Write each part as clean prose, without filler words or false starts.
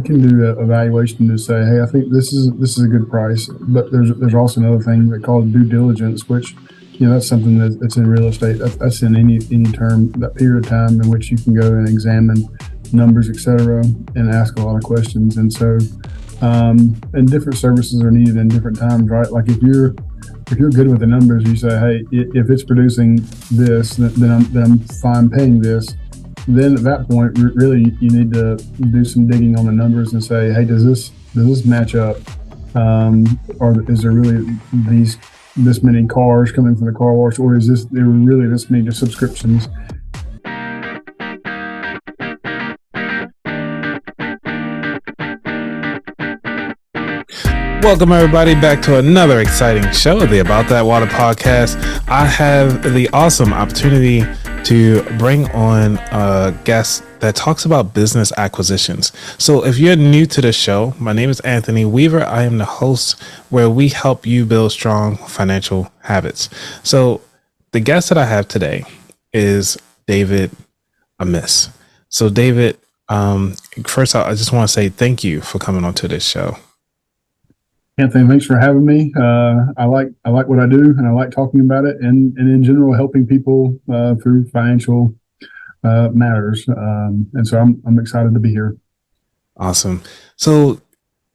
do a evaluation to say, hey, I think this is a good price. But there's also another thing they call due diligence, which that's something that's in real estate. That's in any term, that period of time in which you can go and examine numbers, et cetera, and ask a lot of questions. And so, and different services are needed in different times, right? Like if you're good with the numbers, you say, hey, if it's producing this, then I'm fine paying this. Then at that point, really, you need to do some digging on the numbers and say, hey, does this match up? Or is there really this many cars coming from the car wash, or is there really this many subscriptions? Welcome everybody back to another exciting show of the About That Water podcast. I have the awesome opportunity to bring on a guest that talks about business acquisitions. So if you're new to the show, my name is Anthony Weaver. I am the host where we help you build strong financial habits. So the guest that I have today is David Amiss. So David, first I just want to say thank you for coming onto this show. Anthony, thanks for having me. I like what I do, and I like talking about it, and in general helping people through financial matters. And so I'm excited to be here. Awesome. So,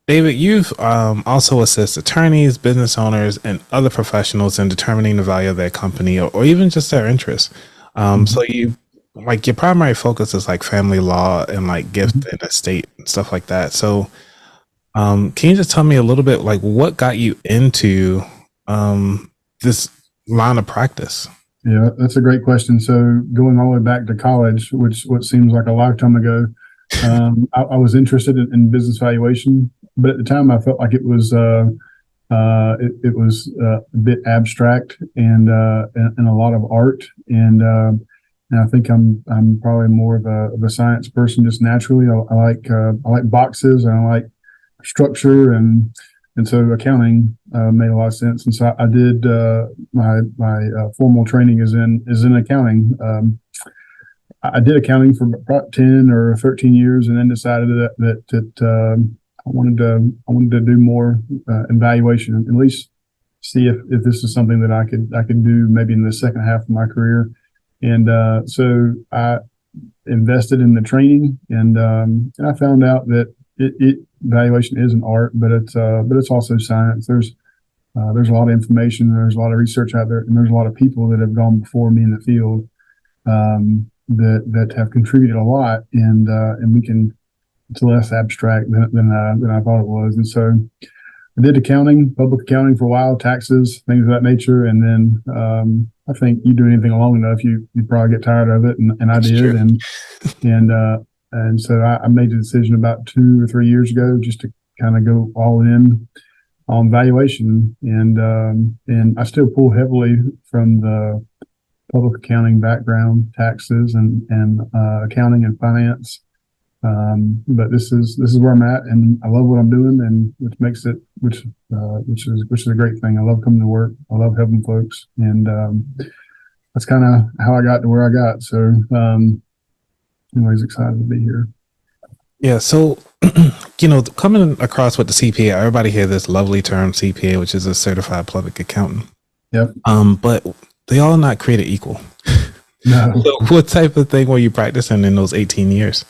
David, you've also assist attorneys, business owners, and other professionals in determining the value of their company or even just their interests. So you your primary focus is like family law and like gift and estate and stuff like that. So can you just tell me a little bit like what got you into this line of practice? Yeah, that's a great question. So going all the way back to college, what seems like a lifetime ago, I was interested in business valuation, but at the time I felt like it was it was a bit abstract and a lot of art, and I think I'm probably more of a science person just naturally. I like boxes, and I like structure, and so accounting made a lot of sense. And so I did my formal training is in accounting. I did accounting for about 10 or 13 years, and then decided that I wanted to do more in valuation, at least see if this is something that I could do maybe in the second half of my career. And so I invested in the training, and I found out that valuation is an art, but it's also science. There's a lot of information, there's a lot of research out there, and there's a lot of people that have gone before me in the field that have contributed a lot, and it's less abstract than I thought it was. And so I did accounting, public accounting for a while, taxes, things of that nature, and then I think you do anything long enough, you probably get tired of it, and I did, and so I made the decision about 2 or 3 years ago just to kind of go all in on valuation, and I still pull heavily from the public accounting background, taxes and accounting and finance. But this is where I'm at, and I love what I'm doing, and which is a great thing. I love coming to work. I love helping folks, and that's kind of how I got to where I got. So anyways, excited to be here. Yeah. So, coming across with the CPA, everybody hears this lovely term CPA, which is a certified public accountant. Yep. But they all not created equal. No. So what type of thing were you practicing in those 18 years?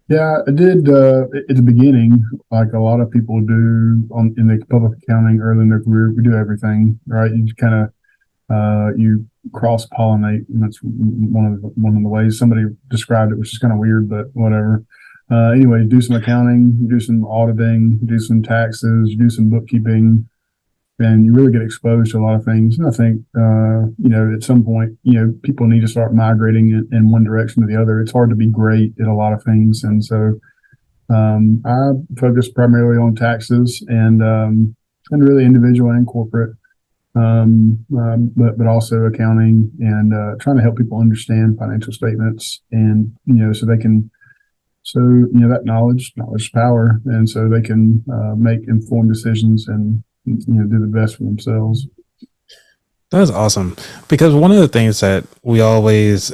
Yeah, I did at the beginning, like a lot of people do in the public accounting early in their career. We do everything, right? You kind of you cross pollinate, and that's one of the ways somebody described it, which is kind of weird, but whatever. Anyway, do some accounting, do some auditing, do some taxes, do some bookkeeping, and you really get exposed to a lot of things. And I think at some point, people need to start migrating in one direction or the other. It's hard to be great at a lot of things, and so I focus primarily on taxes and really individual and corporate. But also accounting, and trying to help people understand financial statements, and that knowledge is power, and so they can make informed decisions and do the best for themselves. That's awesome, because one of the things that we always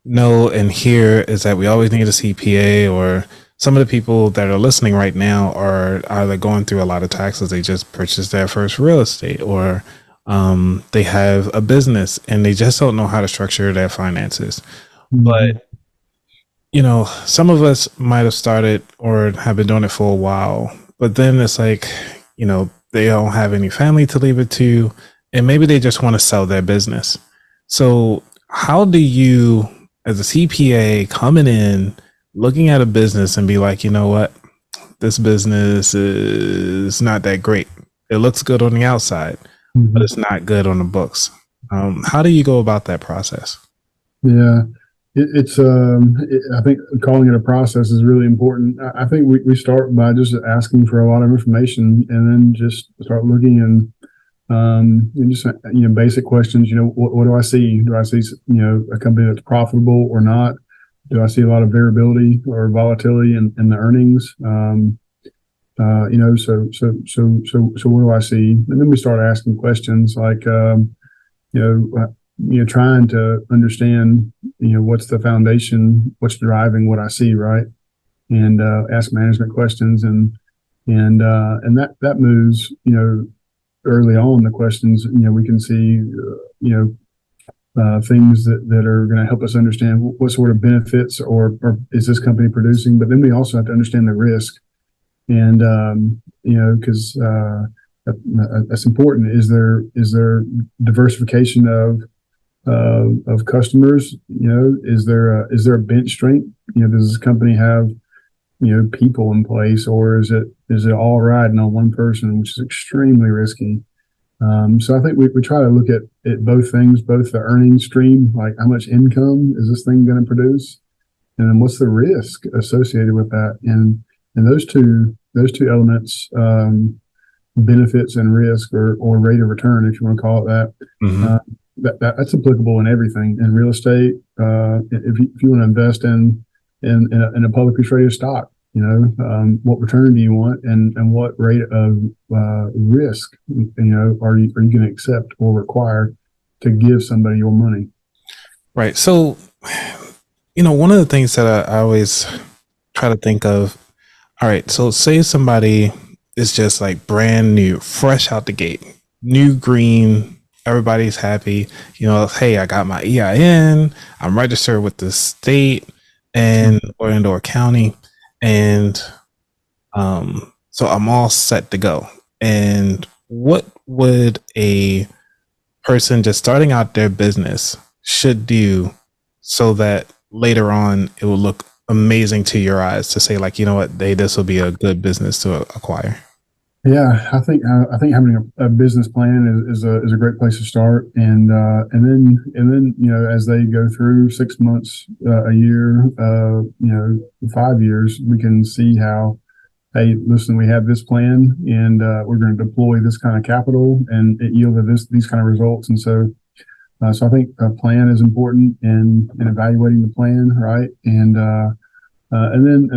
know and hear is that we always need a CPA or some of the people that are listening right now are either going through a lot of taxes. They just purchased their first real estate, or they have a business and they just don't know how to structure their finances. Mhm. But, some of us might have started or have been doing it for a while, but then it's like, they don't have any family to leave it to, and maybe they just want to sell their business. So, how do you, as a CPA coming in, looking at a business and be like, you know what, this business is not that great. It looks good on the outside, but Mhm. it's not good on the books. How do you go about that process? Yeah. I think calling it a process is really important. I think we start by just asking for a lot of information and then just start looking and just, basic questions, what do I see? Do I see, a company that's profitable or not? Do I see a lot of variability or volatility in the earnings? So what do I see? And then we start asking questions like, trying to understand, what's the foundation, what's driving what I see, right? And ask management questions, and that moves, early on the questions. We can see, things that are going to help us understand what sort of benefits or is this company producing. But then we also have to understand the risk, and because that's important. Is there diversification of customers? Is there a bench strength? Does this company have people in place, or is it all riding on one person, which is extremely risky? So I think we try to look at both things, both the earnings stream, like how much income is this thing going to produce, and then what's the risk associated with that, and those two elements, benefits and risk, or rate of return, if you want to call it that. Mm-hmm. That's applicable in everything in real estate. If you want to invest in a publicly traded stock, what return do you want, and what rate of risk, are you going to accept or require to give somebody your money? Right. So, one of the things that I always try to think of, all right, so say somebody is just like brand new, fresh out the gate, new green, everybody's happy. Hey, I got my EIN, I'm registered with the state and Orlando County, and so I'm all set to go. And what would a person just starting out their business should do so that later on it will look amazing to your eyes, to say like, you know what, this will be a good business to acquire? Yeah, I think having a business plan is a great place to start, and then as they go through 6 months, a year, 5 years, we can see how, hey, listen, we have this plan, and we're going to deploy this kind of capital, and it yielded these kind of results. And so I think a plan is important in evaluating the plan, right? And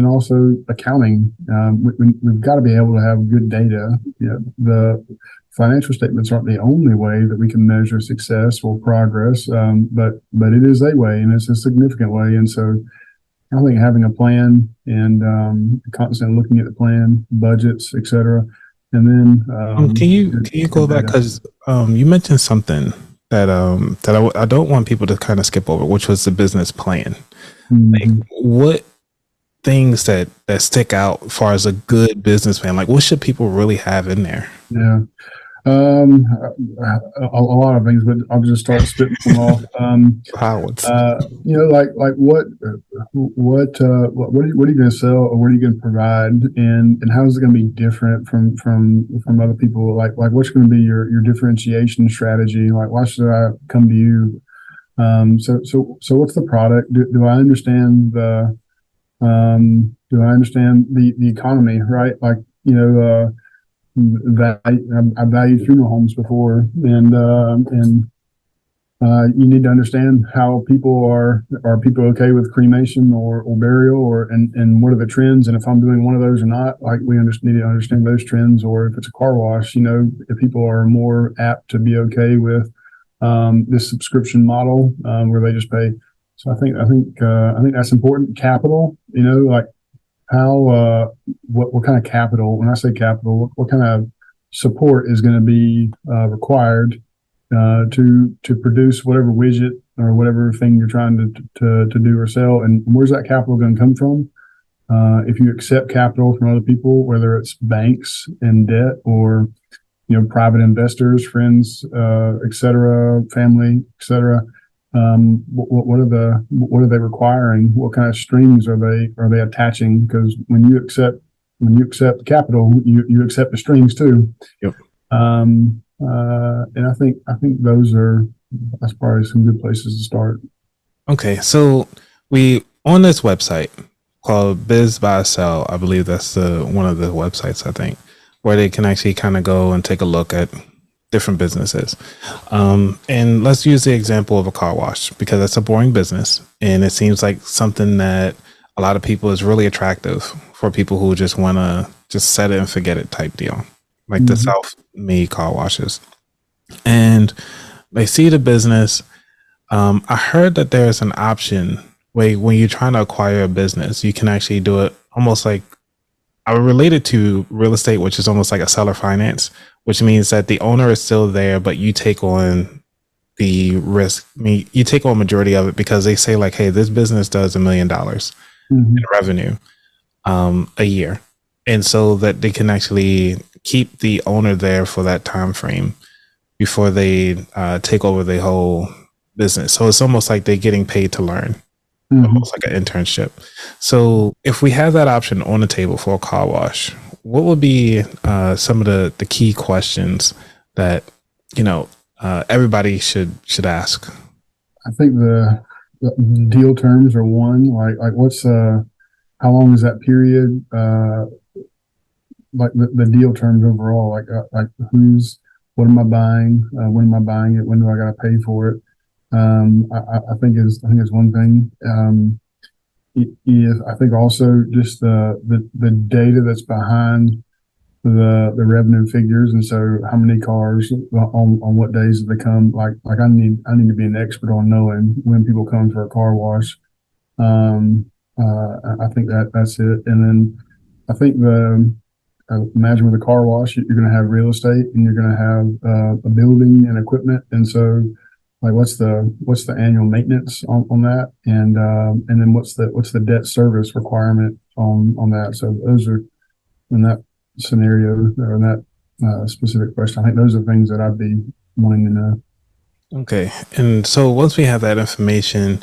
also accounting. We've got to be able to have good data. The financial statements aren't the only way that we can measure success or progress, but it is a way, and it's a significant way. And so I think having a plan, and constantly looking at the plan, budgets, etc., and then Can you go back, because you mentioned something that I don't want people to kind of skip over, which was the business plan. Like, Mm-hmm. what things that stick out as far as a good business plan? Like, what should people really have in there? Yeah. A lot of things, but I'll just start spitting them off. Howard's. Like what are you going to sell, or what are you going to provide, and how is it going to be different from other people? Like what's going to be your differentiation strategy? Like, why should I come to you? So what's the product? Do I understand the economy, right? Like, that I valued funeral homes before, and you need to understand how people are people okay with cremation or burial, and what are the trends, and if I'm doing one of those or not. Like, we need to understand those trends. Or if it's a car wash, if people are more apt to be okay with this subscription model, where they just pay. So I think that's important. Capital, like, how what kind of capital? When I say capital, what kind of support is going to be required to produce whatever widget or whatever thing you're trying to do or sell, and where's that capital going to come from? If you accept capital from other people, whether it's banks and debt or private investors, friends, et cetera, family, et cetera. What are they requiring? What kind of strings are they attaching? Because when you accept capital, you accept the strings too. Yep. And I think that's probably some good places to start. Okay, so we on this website called Biz Buy Sell, I believe that's one of the websites, I think, where they can actually kind of go and take a look at different businesses. And let's use the example of a car wash, because that's a boring business. And it seems like something that a lot of people is really attractive for people who just want to just set it and forget it type deal, like the self-made car washes. And they see the business. I heard that there's an option where when you're trying to acquire a business, you can actually do it almost like, I would relate it to real estate, which is almost like a seller finance, which means that the owner is still there, but you take on the risk. You take on majority of it, because they say like, hey, this business does $1 million in revenue a year. And so that they can actually keep the owner there for that time frame before they take over the whole business. So it's almost like they're getting paid to learn. Almost like an internship. So if we have that option on the table for a car wash, what would be some of the key questions that everybody should ask? I think the deal terms are one. Like what's how long is that period? Like the deal terms overall. Like what am I buying? When am I buying it? When do I got to pay for it? I think is one thing. I think also just the data that's behind the revenue figures, and so how many cars on what days do they come? Like I need to be an expert on knowing when people come for a car wash. I think that's it. And then I think imagine with a car wash, you're going to have real estate and you're going to have a building and equipment, and so. Like what's the annual maintenance on that, and then what's the debt service requirement on that? So those are in that scenario or in that specific question. I think those are things that I'd be wanting to know. Okay, and so once we have that information,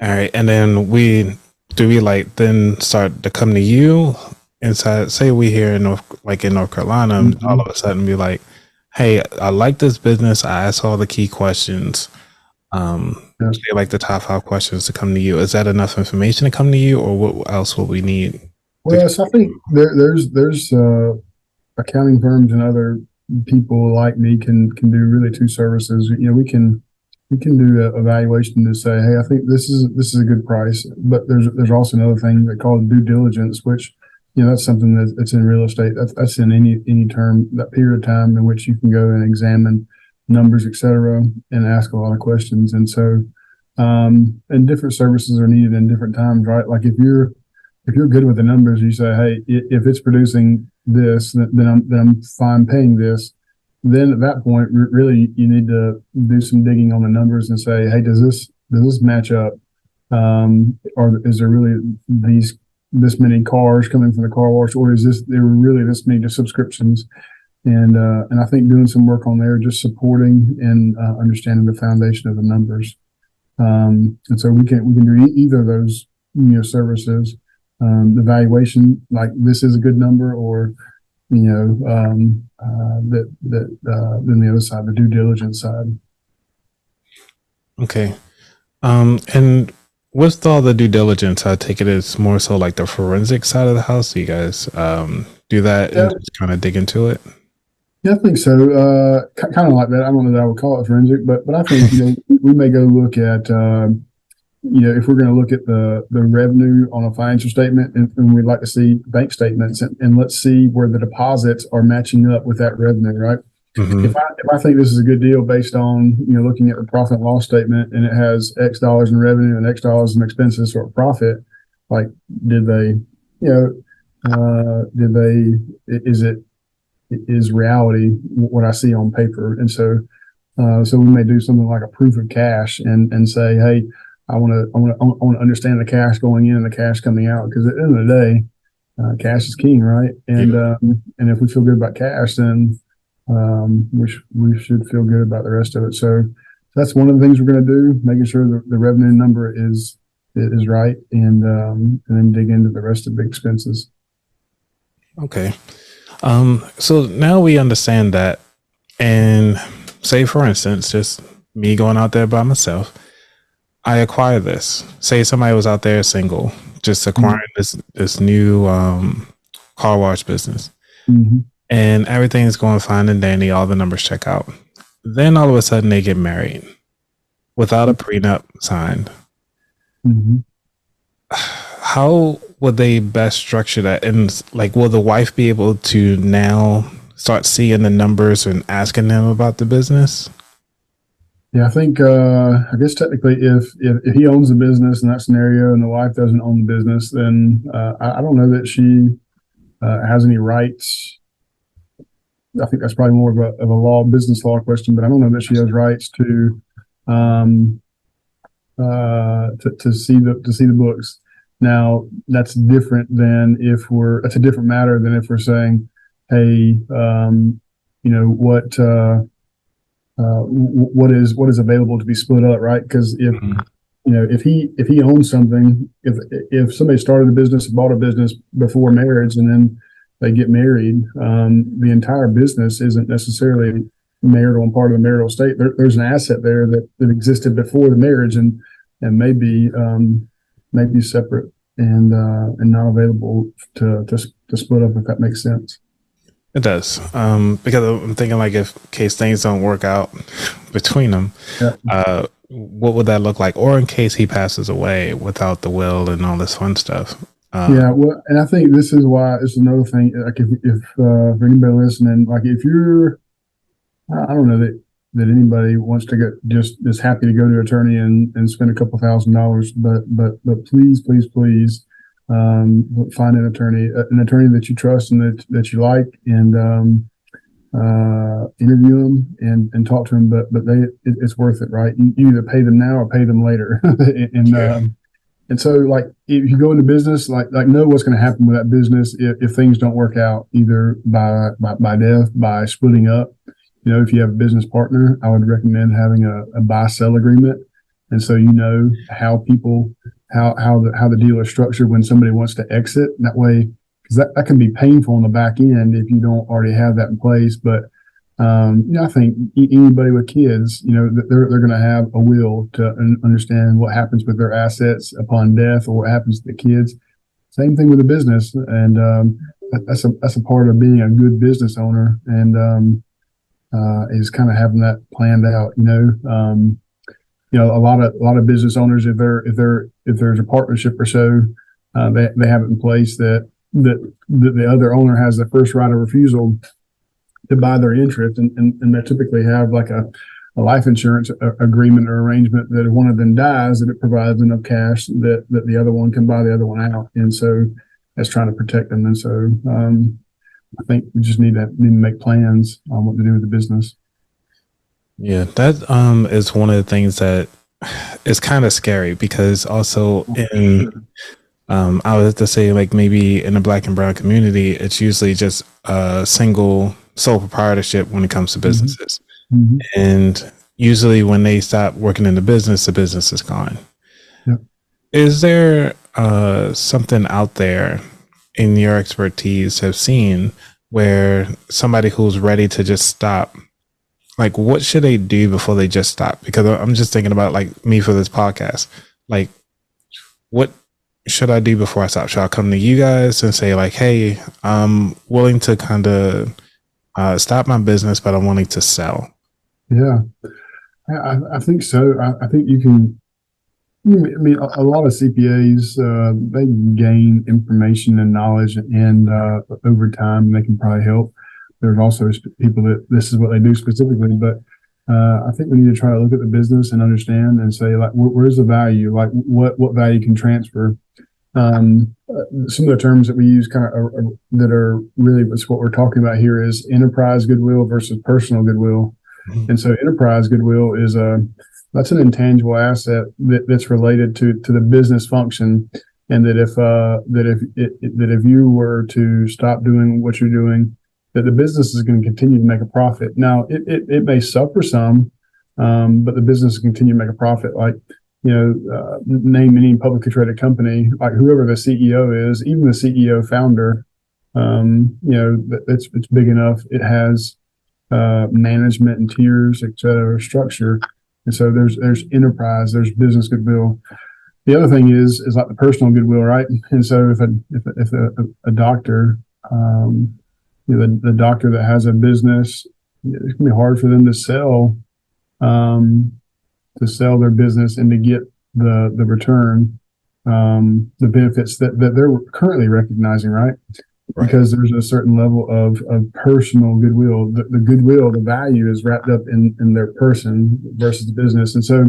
all right, and then we then start to come to you inside. Say we here in North Carolina, all of a sudden be like, hey, I like this business. I asked all the key questions. Say like the top 5 questions to come to you. Is that enough information to come to you, or what else will we need? Well, yes, I think there's accounting firms and other people like me can do really 2 services. We can do a evaluation to say, hey, I think this is a good price. But there's also another thing they call due diligence, which that's something that's in real estate. That's in any term, that period of time in which you can go and examine numbers, et cetera, and ask a lot of questions. And so, and different services are needed in different times, right? Like if you're good with the numbers, you say, hey, if it's producing this, then I'm fine paying this. Then at that point, really, you need to do some digging on the numbers and say, hey, does this match up? Or is there really this many cars coming from the car wash, or is there really this many subscriptions? And I think doing some work on there, just supporting and understanding the foundation of the numbers. And so we can do either of those services. The valuation, like this is a good number, or then the other side, the due diligence side. Okay. And with all the due diligence, I take it it's more so like the forensic side of the house. Do you guys do that and just kind of dig into it? Yeah, I think so. Kind of like that. I don't know that I would call it forensic, but I think we may go look at if we're going to look at the revenue on a financial statement, and we'd like to see bank statements, and let's see where the deposits are matching up with that revenue, right? Mm-hmm. If I think this is a good deal based on looking at the profit and loss statement, and it has X dollars in revenue and X dollars in expenses or profit, like did they Is reality what I see on paper? And so we may do something like a proof of cash and say, hey, I want to understand the cash going in and the cash coming out, because at the end of the day, cash is king, right? And if we feel good about cash, then we should feel good about the rest of it. So that's one of the things we're going to do, making sure the revenue number is right, and then dig into the rest of the expenses. Okay. So now we understand that, and say for instance, just me going out there by myself, I acquire this. Say somebody was out there single, just acquiring this new car wash business, and everything's going fine and dandy. All the numbers check out. Then all of a sudden they get married without a prenup signed. How would they best structure that? And like, will the wife be able to now start seeing the numbers and asking them about the business? Yeah, I think I guess technically, if he owns the business in that scenario and the wife doesn't own the business, then I don't know that she has any rights. I think that's probably more of a business law question, but I don't know that she has rights to see the books. Now, that's different than it's a different matter than if we're saying, hey, what is available to be split up, right? Because if he owns something, if somebody started a business, bought a business before marriage, and then they get married, the entire business isn't necessarily marital and part of the marital estate. There's an asset there that existed before the marriage and maybe separate and not available to split up, if that makes sense. It does, because I'm thinking, like, if case things don't work out between them, what would that look like? Or in case he passes away without the will and all this fun stuff. Well, and I think this is why it's another thing. Like, if for anybody listening, like, if you're, I don't know that anybody wants to get just is happy to go to an attorney and spend a couple $1,000, but please find an attorney that you trust and that you like, and interview them and talk to them. But it's worth it, right? You either pay them now or pay them later, and so, like, if you go into business, like know what's going to happen with that business if things don't work out, either by death, by splitting up. If you have a business partner, I would recommend having a buy-sell agreement, and so how the deal is structured when somebody wants to exit. That way, because that can be painful on the back end if you don't already have that in place. But I think anybody with kids, they're going to have a will to understand what happens with their assets upon death, or what happens to the kids. Same thing with a business, and that's a part of being a good business owner, and is kind of having that planned out. A lot of business owners, if there's a partnership or so, they have it in place that the other owner has the first right of refusal to buy their interest, and they typically have like a life insurance agreement or arrangement that if one of them dies, that it provides enough cash that the other one can buy the other one out, and so that's trying to protect them. And so I think we just need to make plans on what to do with the business. Yeah, that is one of the things that is kind of scary, because also in I would have to say, like, maybe in the Black and brown community, it's usually just a single sole proprietorship when it comes to businesses. And usually when they stop working in the business is gone. Yep. Is there something out there in your expertise have seen where somebody who's ready to just stop, like, what should they do before they just stop? Because I'm just thinking about, like, me for this podcast, like, what should I do before I stop? Should I come to you guys and say, like, hey, I'm willing to kind of stop my business, but I'm willing to sell? Yeah, I think so. I think you can. I mean, a lot of CPAs, they gain information and knowledge, and over time, they can probably help. There's also people that this is what they do specifically, but I think we need to try to look at the business and understand and say, like, where's the value? Like, what value can transfer? Some of the terms that we use that are really what we're talking about here is enterprise goodwill versus personal goodwill. Mhm. And so enterprise goodwill is that's an intangible asset that's related to the business function, and that if you were to stop doing what you're doing, that the business is going to continue to make a profit. Now it may suffer some, but the business will continue to make a profit. Like, name any publicly traded company, like whoever the CEO is, even the CEO founder, it's big enough. It has management and tiers, et cetera, structure. And so there's enterprise, there's business goodwill. The other thing is like the personal goodwill, right? And so if a doctor, the doctor that has a business, it's gonna be hard for them to sell their business and to get the return, the benefits that they're currently recognizing, right? Right. Because there's a certain level of personal goodwill. The goodwill, the value is wrapped up in their person versus the business. And so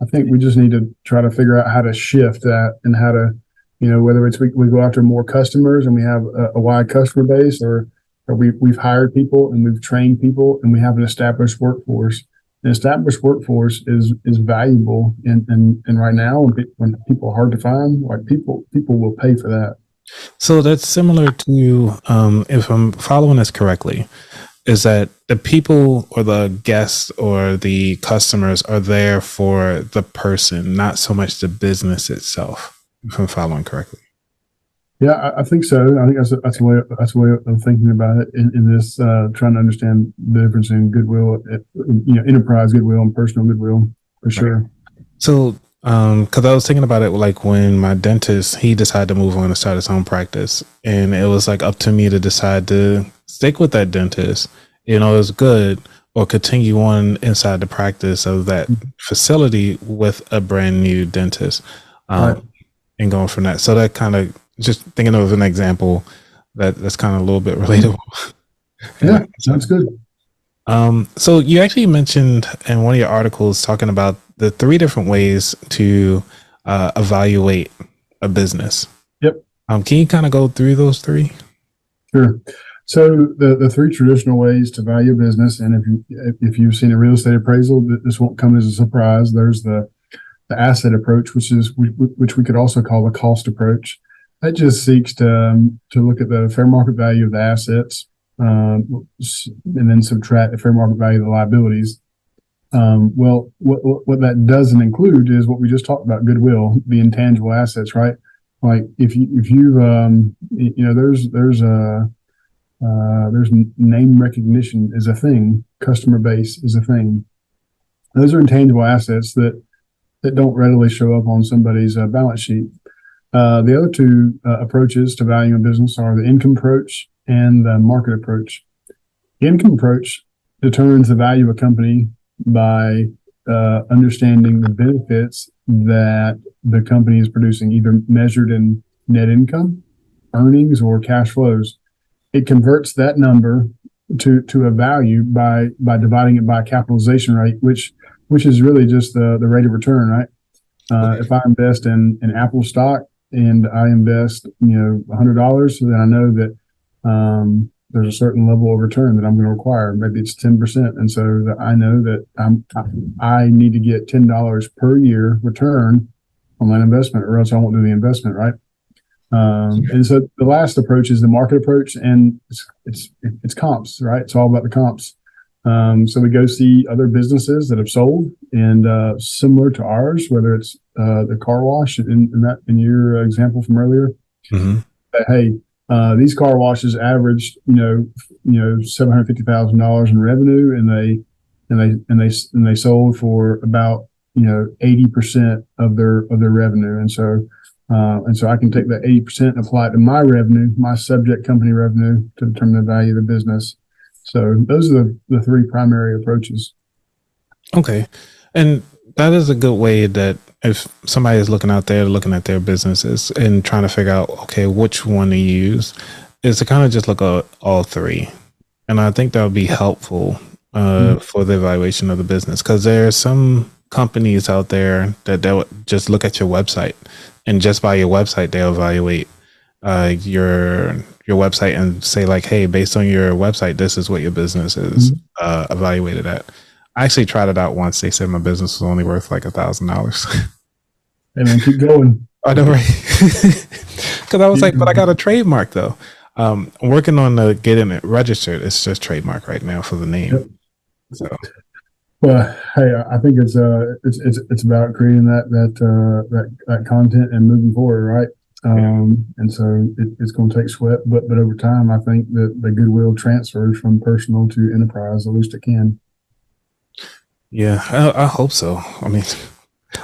I think we just need to try to figure out how to shift that, and how to, whether it's we go after more customers and we have a wide customer base, or we've hired people and we've trained people and we have an established workforce. An established workforce is valuable, and right now when people are hard to find, like people will pay for that. So that's similar to, if I'm following this correctly, is that the people or the guests or the customers are there for the person, not so much the business itself, if I'm following correctly. Yeah, I think so. I think that's a way of thinking about it in this, trying to understand the difference in goodwill, enterprise goodwill and personal goodwill, for sure. Right. So, because I was thinking about it, like when my dentist, he decided to move on and start his own practice, and it was like up to me to decide to stick with that dentist, it was good, or continue on inside the practice of that facility with a brand new dentist, Right. and going from that. So that kind of, just thinking of an example that's kind of a little bit relatable. Yeah, sounds good. So you actually mentioned in one of your articles talking about the 3 different ways to evaluate a business. Yep. Can you kind of go through those 3? Sure. So the 3 traditional ways to value a business, and if you've seen a real estate appraisal, this won't come as a surprise. There's the asset approach, which we could also call the cost approach. That just seeks to look at the fair market value of the assets, and then subtract the fair market value of the liabilities. Well, what that doesn't include is what we just talked about: goodwill, the intangible assets, right? Like if there's name recognition is a thing, customer base is a thing. Those are intangible assets that don't readily show up on somebody's balance sheet. The other 2 approaches to valuing a business are the income approach and the market approach. The income approach determines the value of a company by understanding the benefits that the company is producing, either measured in net income, earnings, or cash flows. It converts that number to a value by dividing it by capitalization rate, which is really just the rate of return, right? If I invest in Apple stock and I invest, $100, then I know that there's a certain level of return that I'm going to require. Maybe it's 10%, and so that I know that I need to get $10 per year return on that investment, or else I won't do the investment, right? And so the last approach is the market approach, and it's comps, right? It's all about the comps. So we go see other businesses that have sold and similar to ours, whether it's the car wash in your example from earlier. Mm-hmm. That, hey, these car washes averaged $750,000 in revenue, and they sold for about 80% of their revenue, and so I can take that 80% and apply it to my revenue, my subject company revenue, to determine the value of the business. So those are the 3 primary approaches. Okay. And that is a good way that if somebody is looking out there, looking at their businesses and trying to figure out, okay, which one to use, is to kind of just look at all 3. And I think that would be helpful for the evaluation of the business, because there are some companies out there that they'll just look at your website, and just by your website, they'll evaluate your website and say like, hey, based on your website, this is what your business is evaluated at. I actually tried it out once. They said my business was only worth like $1,000. And then keep going. I know, right? Because I was like, but I got a trademark though. I'm working on getting it registered. It's just trademark right now for the name. Yep. So, well, hey, I think it's about creating that content and moving forward, right? And so it's going to take sweat, but over time, I think that the goodwill transfers from personal to enterprise. At least it can. Yeah, I hope so. I mean,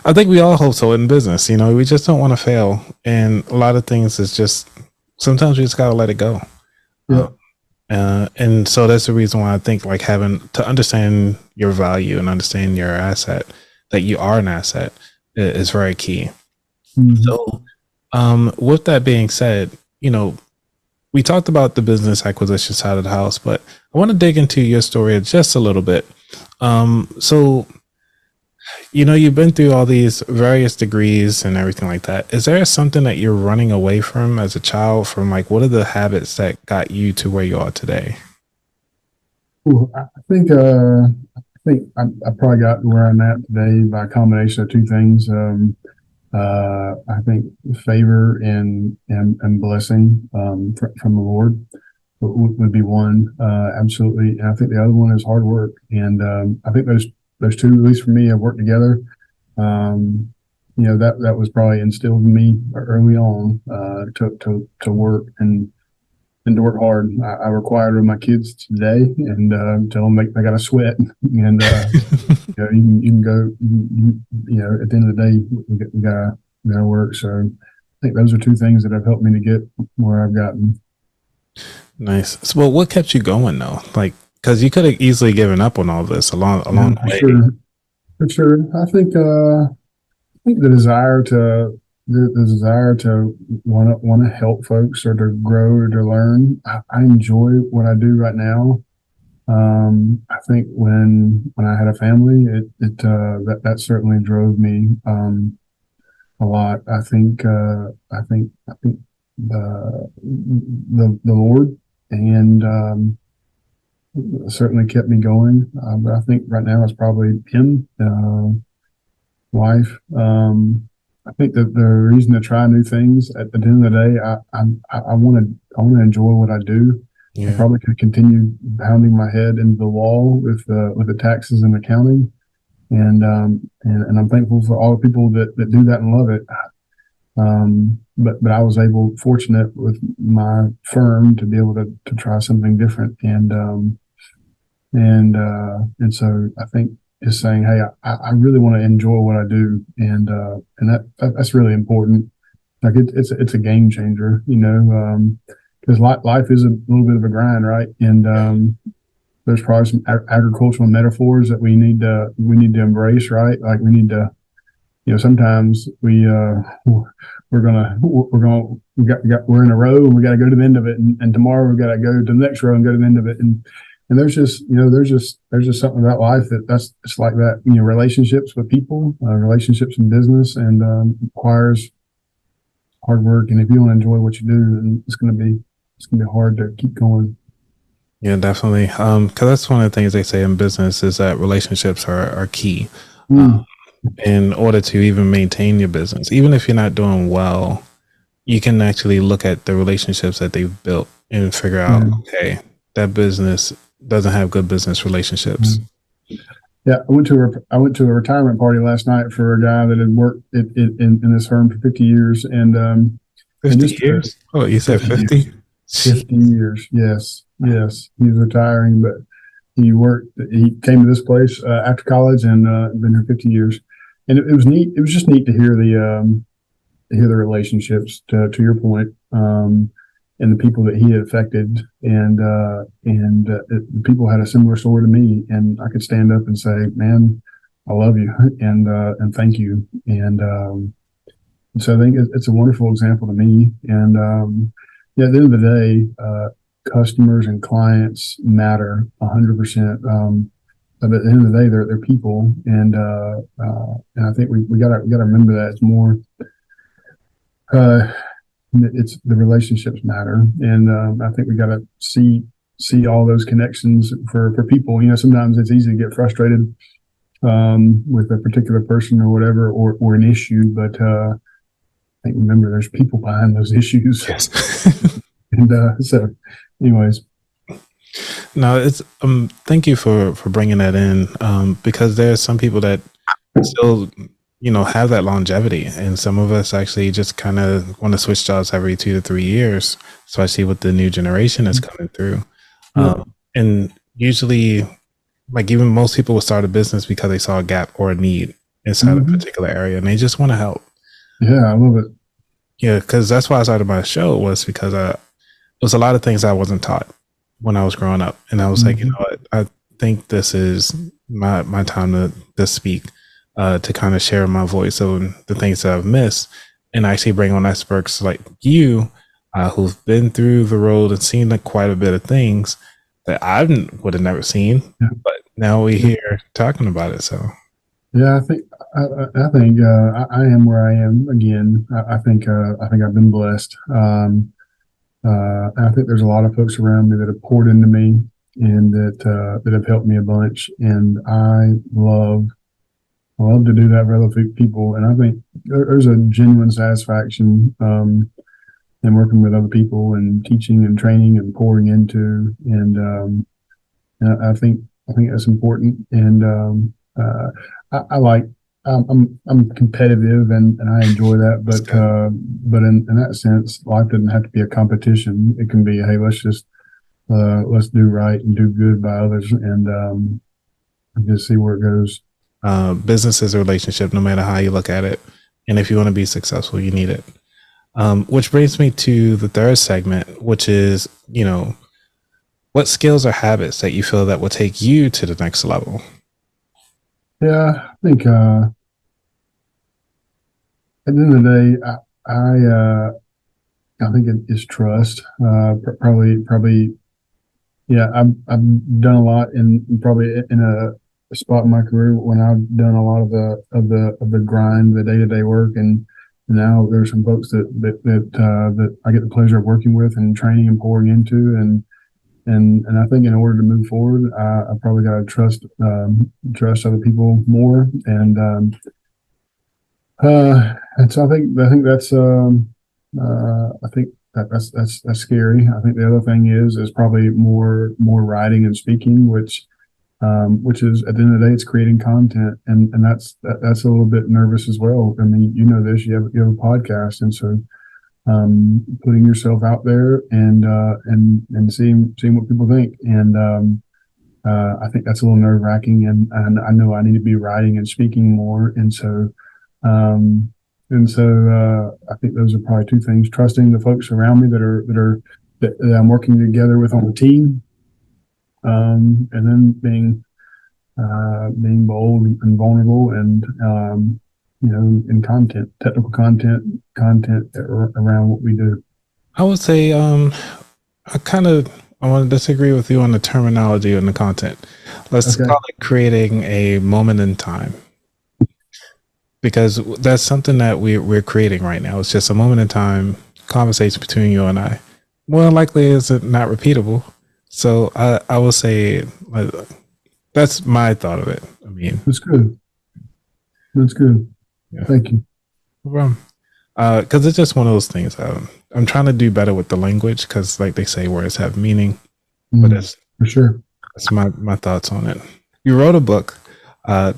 I think we all hope so in business. You know, we just don't want to fail, and a lot of things is just sometimes we just gotta let it go. Yeah. And so that's the reason why I think like having to understand your value and understand your asset, that you are an asset, is very key. So, with that being said, you know, we talked about the business acquisition side of the house, but I want to dig into your story just a little bit. So, you know, you've been through all these various degrees and everything like that. Is there something that you're running away from as a child? From like, what are the habits that got you to where you are today? Ooh, I think I probably got to where I'm at today by a combination of two things. I think favor and blessing from the Lord would be one, absolutely. And I think the other one is hard work. And I think those two, at least for me, have worked together. You know, that was probably instilled in me early on, to work and to work hard. I require of my kids today, and tell them they got to sweat. And you know, you can go. You know, at the end of the day, we gotta work. So I think those are two things that have helped me to get where I've gotten. Nice. So, well, what kept you going though? Like, because you could have easily given up on all this along the way. Sure. For sure. I think the desire to want to help folks or to grow or to learn. I enjoy what I do right now. I think when I had a family, that certainly drove me a lot. I think the Lord and certainly kept me going. But I think right now it's probably him, wife. I think that the reason to try new things at the end of the day, I want to enjoy what I do. Yeah. I probably could continue pounding my head into the wall with the taxes and accounting, and I'm thankful for all the people that do that and love it. But I was fortunate with my firm to be able to try something different, and so I think is saying, hey, I really want to enjoy what I do, and that's really important. Like it's a game changer, you know, because life is a little bit of a grind, right? And there's probably some agricultural metaphors that we need to embrace, right? Like we need to, you know, sometimes we're in a row and we got to go to the end of it, and tomorrow we got to go to the next row and go to the end of it, and there's just, you know, there's just something about life it's like that, you know, relationships with people, relationships in business, and requires hard work. And if you don't enjoy what you do, then it's going to be hard to keep going. Yeah, definitely. Because that's one of the things they say in business is that relationships are key. In order to even maintain your business, even if you're not doing well, you can actually look at the relationships that they've built and figure out, okay, that business doesn't have good business relationships. Yeah, I went to a retirement party last night for a guy that had worked in this firm for 50 years, and 50 years. Oh, you said 50? 50 years. Yes. He's retiring, but he came to this place after college and been here 50 years, and it was neat. It was just neat to hear the relationships, to your point, and the people that he had affected, and the people had a similar story to me, and I could stand up and say, "Man, I love you," and thank you, and so I think it's a wonderful example to me. And yeah, at the end of the day, customers and clients matter 100%. at the end of the day, they're people, and I think we gotta remember that it's more. Uh, it's the relationships matter, and I think we got to see all those connections for people. Sometimes it's easy to get frustrated with a particular person or whatever, or an issue, but I think remember there's people behind those issues. Yes. And so, anyways. No, it's thank you for bringing that in, because there's some people that still have that longevity, and some of us actually just kind of want to switch jobs every 2 to 3 years, especially with the new generation that's coming through. And usually, like, even most people will start a business because they saw a gap or a need inside a particular area, and they just want to help. Yeah, I love it. Yeah, because that's why I started my show, was because it was a lot of things I wasn't taught when I was growing up, and I was like, what, I think this is my time to speak, to kind of share my voice of the things that I've missed, and actually bring on experts like you, who've been through the road and seen quite a bit of things that I would have never seen, but now we're here talking about it. So yeah, I think I am where I am again. I think I've been blessed. I think there's a lot of folks around me that have poured into me and that have helped me a bunch, and I love to do that for other people. And I think there's a genuine satisfaction in working with other people and teaching and training and pouring into. And I think that's important. And I'm competitive and I enjoy that, but in that sense, life doesn't have to be a competition. It can be, hey, let's do right and do good by others, and just see where it goes. Business is a relationship, no matter how you look at it. And if you want to be successful, you need it. Which brings me to the third segment, which is, what skills or habits that you feel that will take you to the next level? Yeah, I think at the end of the day, I think it is trust. Probably, yeah. I've done a lot in probably in a spot in my career when I've done a lot of the grind, the day-to-day work, and now there's some folks that I get the pleasure of working with and training and pouring into, and I think in order to move forward, I probably got to trust other people more, and so I think that's that's scary. I think the other thing is probably more writing and speaking, which is at the end of the day, it's creating content, and that's a little bit nervous as well. I mean, this, you have a podcast, and so putting yourself out there and seeing what people think, and I think that's a little nerve wracking, and I know I need to be writing and speaking more, and so I think those are probably two things: trusting the folks around me that I'm working together with on the team, and then being bold and vulnerable, and in technical content around what we do. I would say I want to disagree with you on the terminology and the content. Let's call it creating a moment in time, because that's something that we're creating right now. It's just a moment in time conversation between you and I. More likely, it's not repeatable. So I will say that's my thought of it. I mean, that's good. Yeah. Thank you. No problem. Because it's just one of those things. I'm trying to do better with the language, because, like they say, words have meaning. But that's for sure. That's my thoughts on it. You wrote a book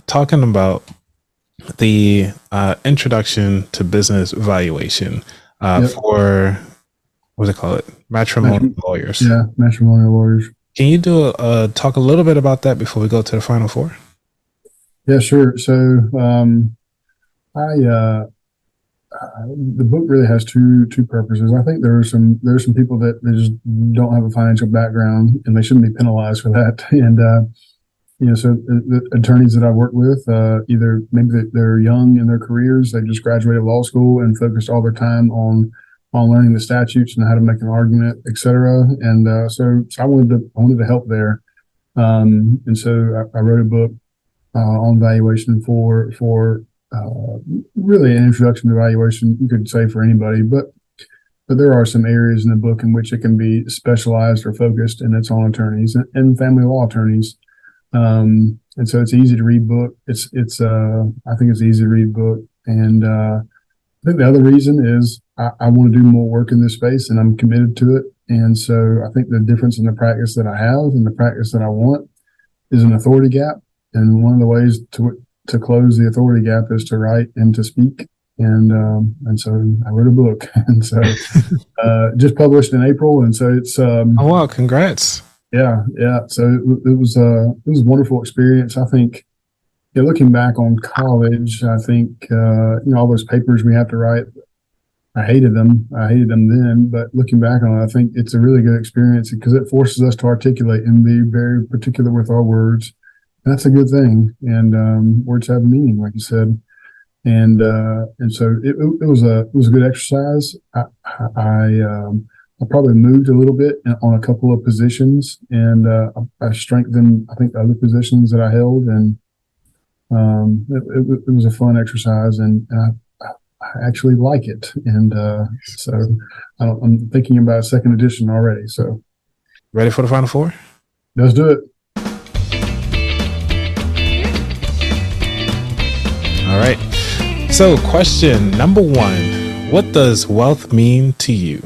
talking about the introduction to business valuation for, what do they call it? Matrimonial lawyers. Yeah, matrimonial lawyers. Can you talk a little bit about that before we go to the final four? Yeah, sure. So the book really has two purposes. I think there are some people that just don't have a financial background, and they shouldn't be penalized for that. And so the attorneys that I work with, either maybe they're young in their careers, they just graduated law school and focused all their time on learning the statutes and how to make an argument, et cetera. And so I wanted to help there. And so I wrote a book on valuation for really an introduction to valuation, you could say, for anybody, but there are some areas in the book in which it can be specialized or focused, and it's on attorneys and family law attorneys. And so it's easy to read book. I think it's easy to read book. And I think the other reason is I want to do more work in this space, and I'm committed to it. And so I think the difference in the practice that I have and the practice that I want is an authority gap. And one of the ways to close the authority gap is to write and to speak. And so I wrote a book, and so just published in April. And so it's oh wow, congrats! Yeah. So it was a wonderful experience. I think, looking back on college, I think all those papers we have to write, I hated them. I hated them then, but looking back on it, I think it's a really good experience because it forces us to articulate and be very particular with our words. That's a good thing, and words have meaning, like you said. And so it was a good exercise. I probably moved a little bit on a couple of positions, and I strengthened, I think, the other positions that I held, and it was a fun exercise, and I actually like it. And so I'm thinking about a second edition already. So, ready for the Final Four? Let's do it. All right. So, question number 1: what does wealth mean to you?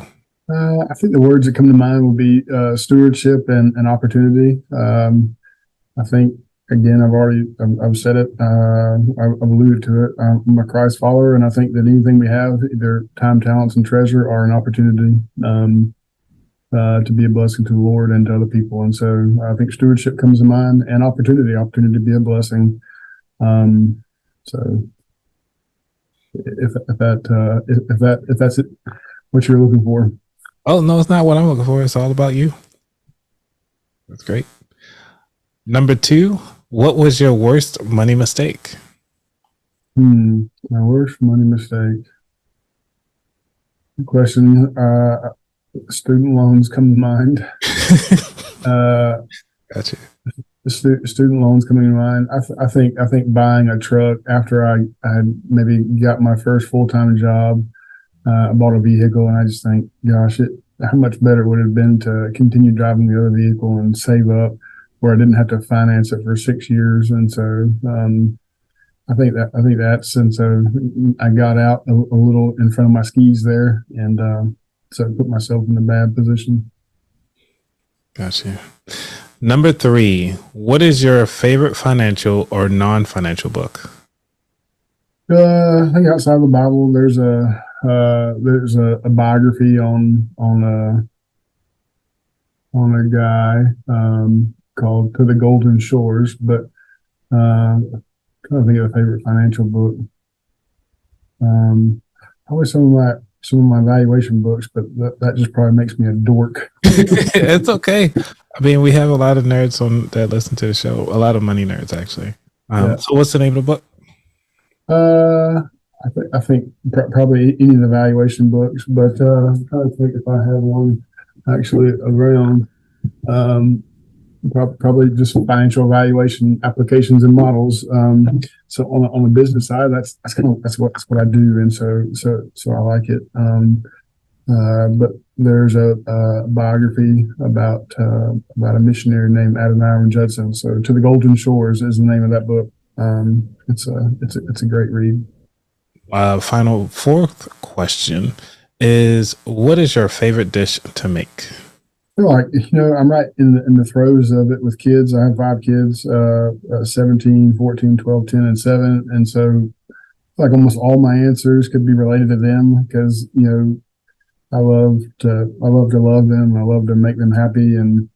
I think the words that come to mind will be stewardship and opportunity. I think, again, I've said it. I've alluded to it. I'm a Christ follower, and I think that anything we have, either time, talents, and treasure, are an opportunity to be a blessing to the Lord and to other people. And so I think stewardship comes to mind, and opportunity to be a blessing. So if that's it, what you're looking for. Oh, no, it's not what I'm looking for. It's all about you. That's great. Number 2, what was your worst money mistake? My worst money mistake. Good question. Student loans come to mind. Gotcha. Student loans coming to mind. I think buying a truck after I had maybe got my first full-time job. I bought a vehicle, and I just think, gosh, how much better it would have been to continue driving the other vehicle and save up, where I didn't have to finance it for 6 years. And so I think that's, and so I got out a little in front of my skis there, and so I put myself in a bad position. Gotcha. Number 3, what is your favorite financial or non-financial book? I think outside of the Bible, there's a biography on a guy called "To the Golden Shores," but I'm trying to think of a favorite financial book. Probably some of my valuation books, but that just probably makes me a dork. It's okay. I mean, we have a lot of nerds that listen to the show. A lot of money nerds, actually. So what's the name of the book? I think probably any of the valuation books, but I'm trying to think if I have one actually around. Probably just financial evaluation applications and models. So on the business side, that's what I do, and so I like it. But there's a biography about a missionary named Adoniram Judson. So "To the Golden Shores" is the name of that book. It's a great read. Final 4th question is: what is your favorite dish to make? Like, I'm right in the throes of it with kids. I have 5 kids, 17, 14, 12, 10, and 7. And so like almost all my answers could be related to them because, I love to love them. I love to make them happy. And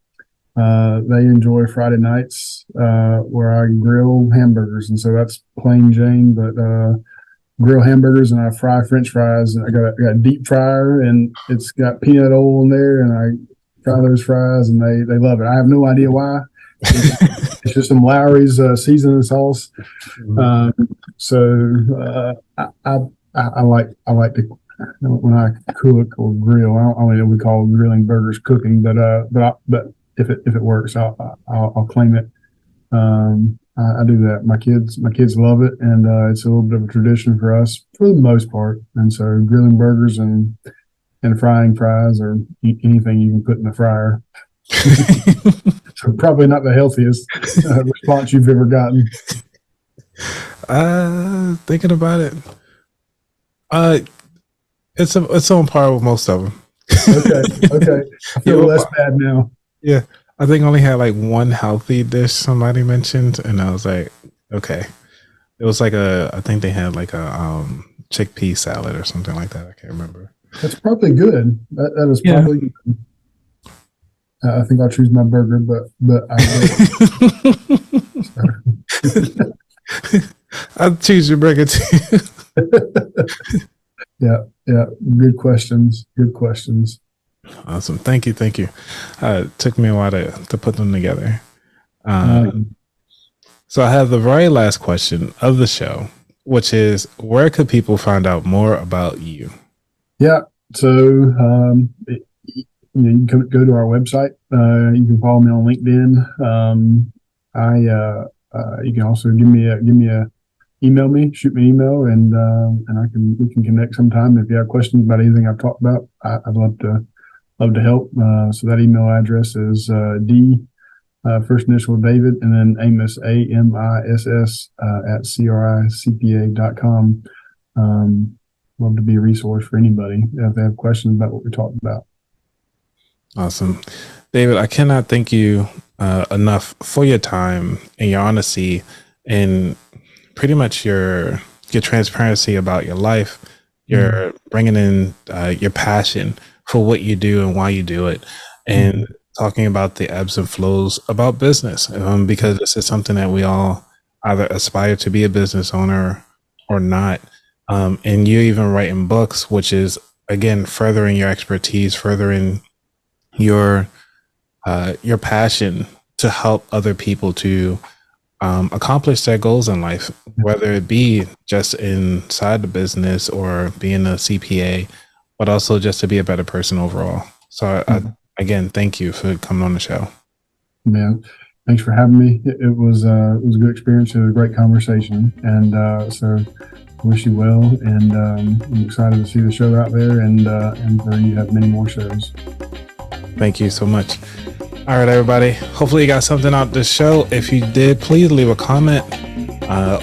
they enjoy Friday nights where I grill hamburgers. And so that's plain Jane, but grill hamburgers, and I fry French fries. And I got a deep fryer, and it's got peanut oil in there, and I fry those fries, and they love it. I have no idea why. It's just some Lowry's seasoning sauce. So I like to, when I cook or grill. I don't know, we call grilling burgers cooking, but if it works, I'll claim it. I do that. My kids love it, and it's a little bit of a tradition for us for the most part. And so grilling burgers and frying fries, or anything you can put in the fryer. So probably not the healthiest response you've ever gotten. Thinking about it, it's on par with most of them. Okay. I feel less bad now. Yeah, I think I only had like one healthy dish somebody mentioned, and I was like, okay. It was like I think they had like a chickpea salad or something like that. I can't remember. That's probably good. That is probably good. I think I'll choose my burger, but I'll choose your burger too. Yeah. Good questions. Awesome. Thank you. It took me a while to put them together. So I have the very last question of the show, which is, where could people find out more about you? Yeah. So you can go to our website. You can follow me on LinkedIn. You can also email me, shoot me an email, and we can connect sometime. If you have questions about anything I've talked about, I'd love to help. So that email address is D, first initial David, and then Amiss, AMISS, at CRICPA.com. Love to be a resource for anybody if they have questions about what we talked about. Awesome. David, I cannot thank you enough for your time and your honesty and pretty much your transparency about your life. You're bringing in your passion for what you do and why you do it, and talking about the ebbs and flows about business, because this is something that we all either aspire to be a business owner or not. And you even writing books, which is, again, furthering your expertise, furthering your passion to help other people to accomplish their goals in life, whether it be just inside the business or being a CPA, but also just to be a better person overall. So again, thank you for coming on the show. Yeah, thanks for having me. It was a good experience. It was a great conversation, and so I wish you well. And I'm excited to see the show out there, and for you to have many more shows. Thank you so much. All right, everybody. Hopefully you got something out of this show. If you did, please leave a comment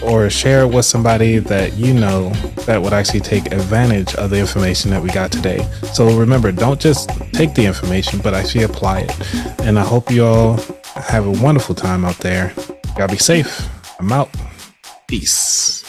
or share it with somebody that you know that would actually take advantage of the information that we got today. So remember, don't just take the information, but actually apply it. And I hope you all have a wonderful time out there. Gotta be safe. I'm out. Peace.